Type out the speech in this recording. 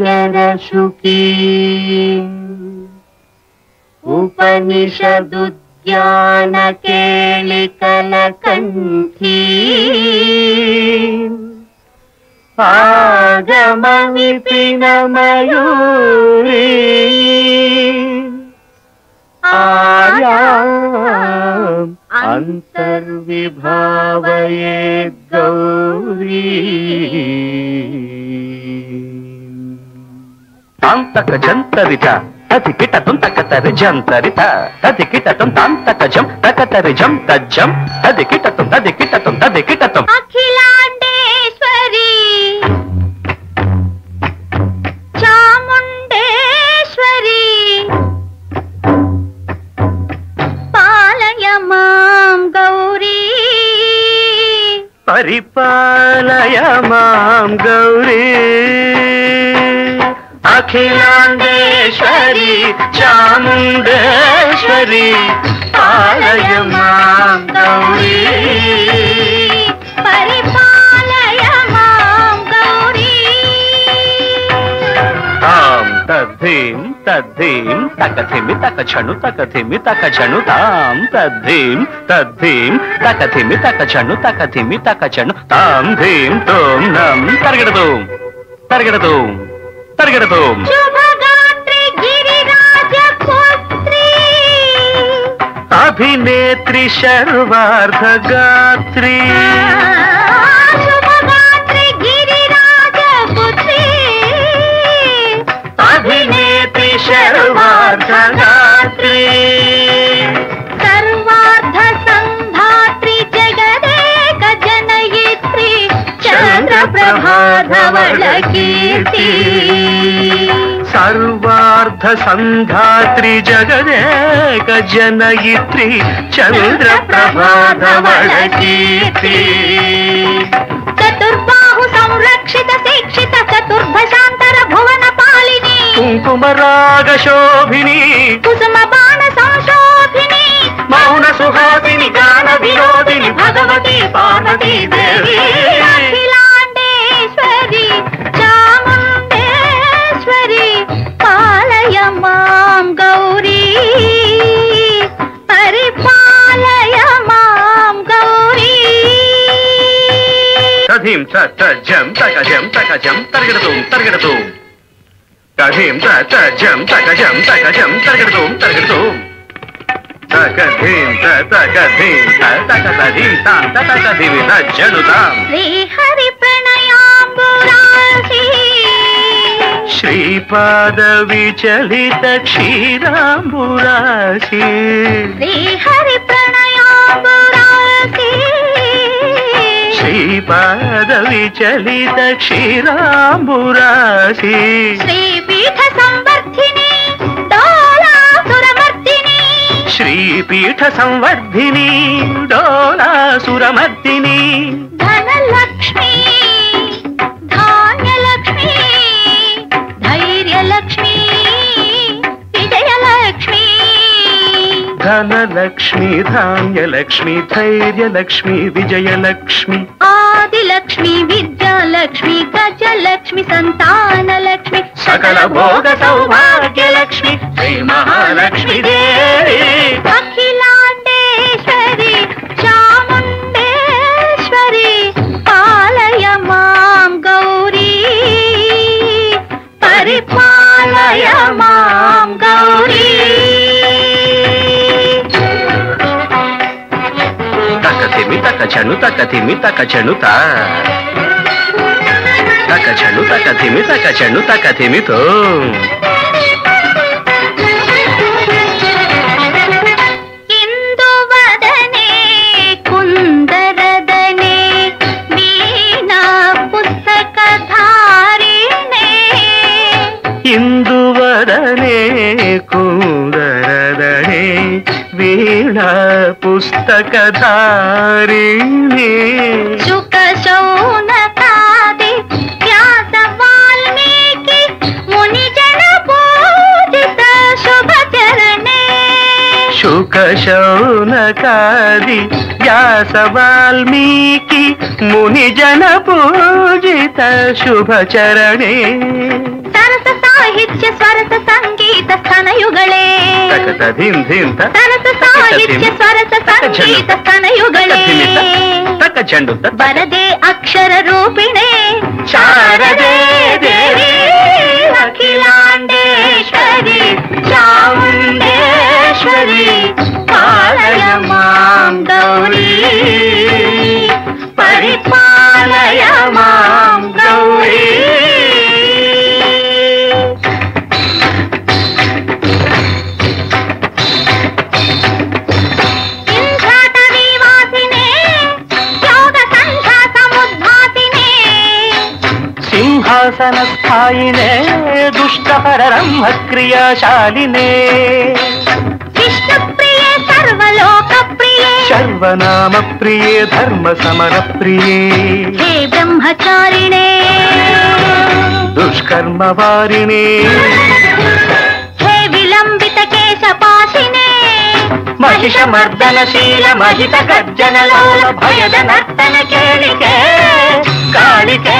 सागरशुकी उपनिषदुद्यानकेलिकलकण्ठी आगमविपिनमयूरी आर्याम् अन्तर्विभावयेद् गौरी तान्तकजन्तरित तदिकिटतं तकतरिजन्तरित तदिकिटतं तान्तकजं तकतरिजं तज्जं तदिकिटतं तदिकिटतं तदिकिटतं अखिलाण्डेश्वरी चामुण्डेश्वरी पालय मां गौरी परिपालय मां गौरी अखिलाण्डेश्वरी चामुण्डेश्वरी पालय मां गौरी परिपालय मां गौरी तां तद्धीं तद्धीं तकथिमि तकछनु तकथिमि तकछनु तां तद्धीं तद्धीं तकथिमि तकछनु तकथिमि तकछनु तां धीं तों नं तर्गडतों तर्गडतों तर्गडतों शुभगात्री गिरिराजपुत्री अभिनेत्री शर्वार्धगात्री शुभगात्री गिरिराजपुत्री अभिनेत्री शर्वार्धगात्री सर्वार्ध संधात्री जगदेक जनयित्री चन्द्रप्रभाधवल कीर्ति सर्वार्ध संधात्री जगदेक जनयित्री चन्द्रप्रभाधवल कीर्ति चतुर्बाहु संरक्षित शिक्षित चतुर्भशान्तर भुवन पालिनी कुङ्कुमराग शोभिनी कुसुम बाण संशोभिनी मौन सुहासिनी गान विनोदिनी भगवती पार्वती देवी अखिलाण्डेश्वरी चामुण्डेश्वरी पालय मां गौरी परिपालय मां गौरी तधीं तज्जं तकजं तकजं तर्गडतुं तर्गडतुं तधीं तज्जं तकजं तकजं तर्गडतुं तर्गडतुं तकधीं तकधीं तकधीं तां तकधीं तज्जनुतां श्रीहरि प्रणयाम्बुरासी श्रीपाद विचलित क्षीराम्बुरासी श्रीहरि प्रणयाम्बुरासी श्रीपाद विचलित क्षीराम्बुरासी श्रीपीठ संवर्धिनी डोलासुरमर्दिनी श्रीपीठ संवर्धिनी डोलासुरमर्दिनी धनलक्ष्मी धान्यलक्ष्मी धैर्यलक्ष्मी विजयलक्ष्मी धनलक्ष्मी धान्यलक्ष्मी धैर्यलक्ष्मी विजयलक्ष्मी आदिलक्ष्मी विद्यालक्ष्मी गजलक्ष्मी संतानलक्ष्मी सकल भोग सौभाग्यलक्ष्मी श्री महालक्ष्मी देवी अखिलाण्डेश्वरी चामुण्डेश्वरी पालय मां गौरी परिपालय मां गौरी तकथिमि तकछनु तकथिमि तकछनु ता तकछनु तकथिमि तकछनु तकथिमि तो इंदुवदने कुंदरदने वीणा पुस्तकधारिणे इंदुवदने कुंदरदने वीणा पुस्तकधारिणी शुक शौनकादि व्यास वाल्मीकि मुनिजन पूजित शुभ चरणे शुक शौनकादि व्यास वाल्मीकि मुनिजन पूजित शुभ चरणे ಸ್ತನಯುಗಳೇ ಸರಸ ಸಾಹಿತ್ಯ ಸ್ವರಸ ಸಂಗೀತ ಸ್ತನಯುಗಳೇ ಬರದೆ ಅಕ್ಷರ ರೂಪಿಣೆ ಶಾರದೆ ದೇವಿ ಅಖಿಲಾಂಡೇಶ್ವರಿ ಚಾಮುಂಡೇಶ್ವರಿ ಪಾಲಯ ಮಾಂ ಗೌರಿ ಪರಿಪಾಲಯ ಮಾಂ ಗೌರಿ ಸಿಂಹಾಸನಸ್ಥಾಯಿನೇ ದುಷ್ಟಪರರಂಹ ಕ್ರಿಯಾಶಾಲಿನೇ ವಿಷ್ಣುಪ್ರಿಯೆ ಸರ್ವಲೋಕಪ್ರಿಯೆ ಸರ್ವನಾಮ ಪ್ರಿಯೆ ಧರ್ಮ ಸಮರ ಪ್ರಿಯೆ ಹೇ ಬ್ರಹ್ಮಚಾರಿಣೇ ದುಷ್ಕರ್ಮ ವಾರಿಣೇ ಹೇ ವಿಲಂಬಿತ ಕೇಶಪಾಶಿನೇ ಮಹಿಷ ಮರ್ದನಶೀಲ ಮಹಿತ ಗರ್ಜನ ಲೋಲ ಭಯದ ನರ್ತನ ಕೇಳಿಕೆ ಕಾಳಿಕೆ